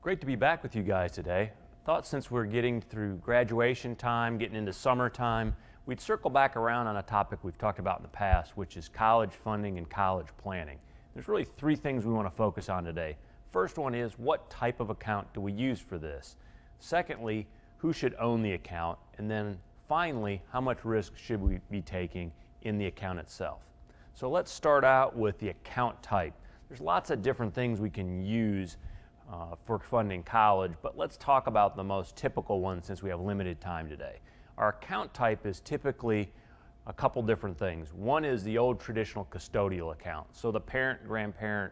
Great to be back with you guys today. Thought since we're getting through graduation time, getting into summertime, we'd circle back around on a topic we've talked about in the past, which is college funding and college planning. There's really three things we want to focus on today. First one is, what type of account do we use for this? Secondly, who should own the account? And then finally, how much risk should we be taking in the account itself? So let's start out with the account type. There's lots of different things we can use for funding college, but let's talk about the most typical one since we have limited time today. Our account type is typically a couple different things. One is the old traditional custodial account. So the parent, grandparent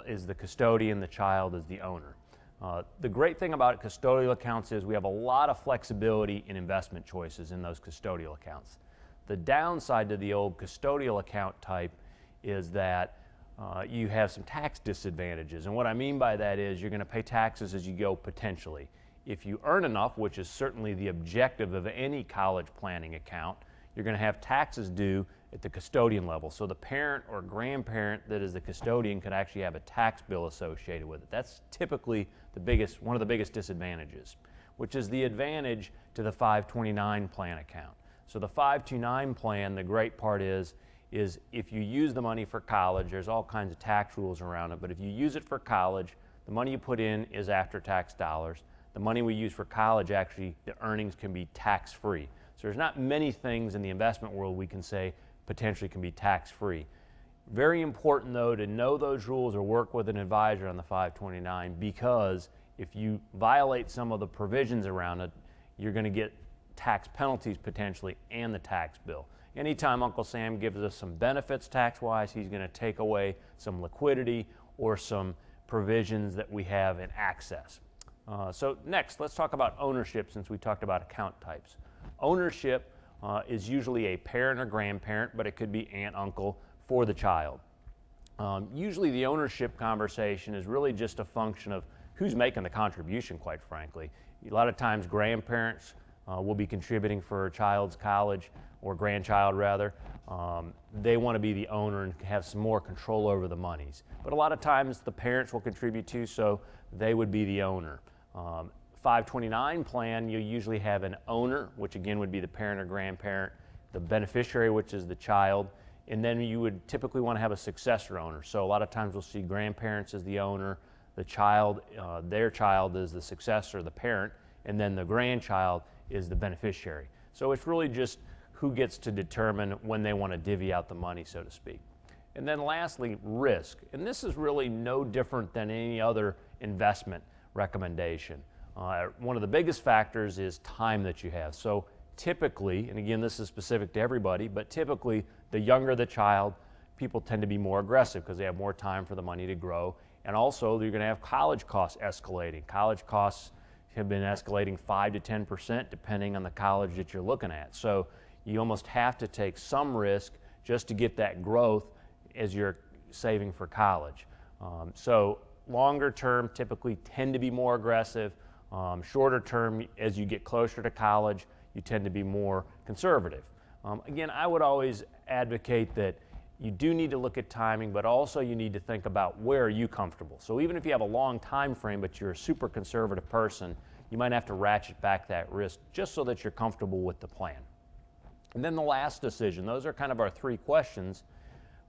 is the custodian, the child is the owner. The great thing about custodial accounts is we have a lot of flexibility in investment choices in those custodial accounts. The downside to the old custodial account type is that you have some tax disadvantages. And what I mean by that is you're going to pay taxes as you go potentially. If you earn enough, which is certainly the objective of any college planning account, you're going to have taxes due at the custodian level. So the parent or grandparent that is the custodian could actually have a tax bill associated with it. That's typically one of the biggest disadvantages, which is the advantage to the 529 plan account. So the 529 plan, the great part is if you use the money for college, there's all kinds of tax rules around it, but if you use it for college, the money you put in is after-tax dollars. The money we use for college, actually, the earnings can be tax-free. So there's not many things in the investment world we can say potentially can be tax-free. Very important, though, to know those rules or work with an advisor on the 529, because if you violate some of the provisions around it, you're going to get tax penalties potentially and the tax bill. Anytime Uncle Sam gives us some benefits tax-wise, he's going to take away some liquidity or some provisions that we have in access. So next, let's talk about ownership since we talked about account types. Ownership is usually a parent or grandparent, but it could be aunt, uncle for the child. Usually the ownership conversation is really just a function of who's making the contribution, quite frankly. A lot of times grandparents will be contributing for a child's college, or grandchild rather. They want to be the owner and have some more control over the monies. But a lot of times the parents will contribute too, so they would be the owner. 529 plan, you usually have an owner, which again would be the parent or grandparent, the beneficiary, which is the child, and then you would typically want to have a successor owner. So a lot of times we'll see grandparents as the owner, the child, their child is the successor, the parent, and then the grandchild is the beneficiary. So it's really just who gets to determine when they want to divvy out the money, so to speak. And then lastly, risk. And this is really no different than any other investment recommendation. One of the biggest factors is time that you have. So typically, and again, this is specific to everybody, but typically the younger the child, people tend to be more aggressive because they have more time for the money to grow. And also, you're going to have college costs escalating. College costs have been escalating 5 to 10% depending on the college that you're looking at. So you almost have to take some risk just to get that growth as you're saving for college. So longer term typically tend to be more aggressive. Shorter term, as you get closer to college, you tend to be more conservative. Again, I would always advocate that you do need to look at timing, but also you need to think about where are you comfortable. So even if you have a long time frame, but you're a super conservative person, you might have to ratchet back that risk just so that you're comfortable with the plan. And then the last decision, those are kind of our three questions.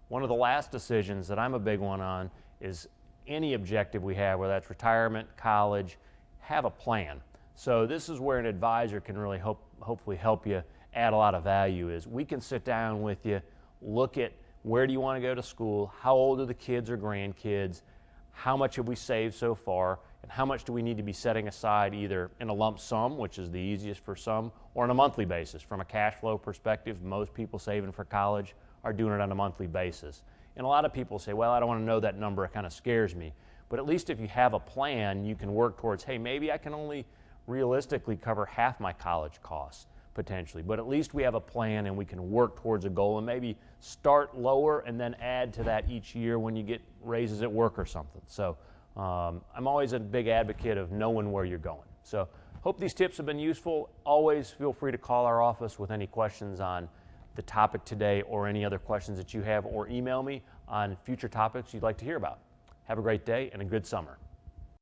One of the last decisions that I'm a big one on is any objective we have, whether that's retirement, college, have a plan. So this is where an advisor can really hopefully help you add a lot of value. Is we can sit down with you, look at where do you want to go to school, how old are the kids or grandkids, how much have we saved so far, and how much do we need to be setting aside either in a lump sum, which is the easiest for some, or on a monthly basis. From a cash flow perspective, most people saving for college are doing it on a monthly basis. And a lot of people say, well, I don't want to know that number, it kind of scares me. But at least if you have a plan, you can work towards, hey, maybe I can only realistically cover half my college costs potentially. But at least we have a plan and we can work towards a goal and maybe start lower and then add to that each year when you get raises at work or something. So I'm always a big advocate of knowing where you're going. So hope these tips have been useful. Always feel free to call our office with any questions on the topic today or any other questions that you have, or email me on future topics you'd like to hear about. Have a great day and a good summer.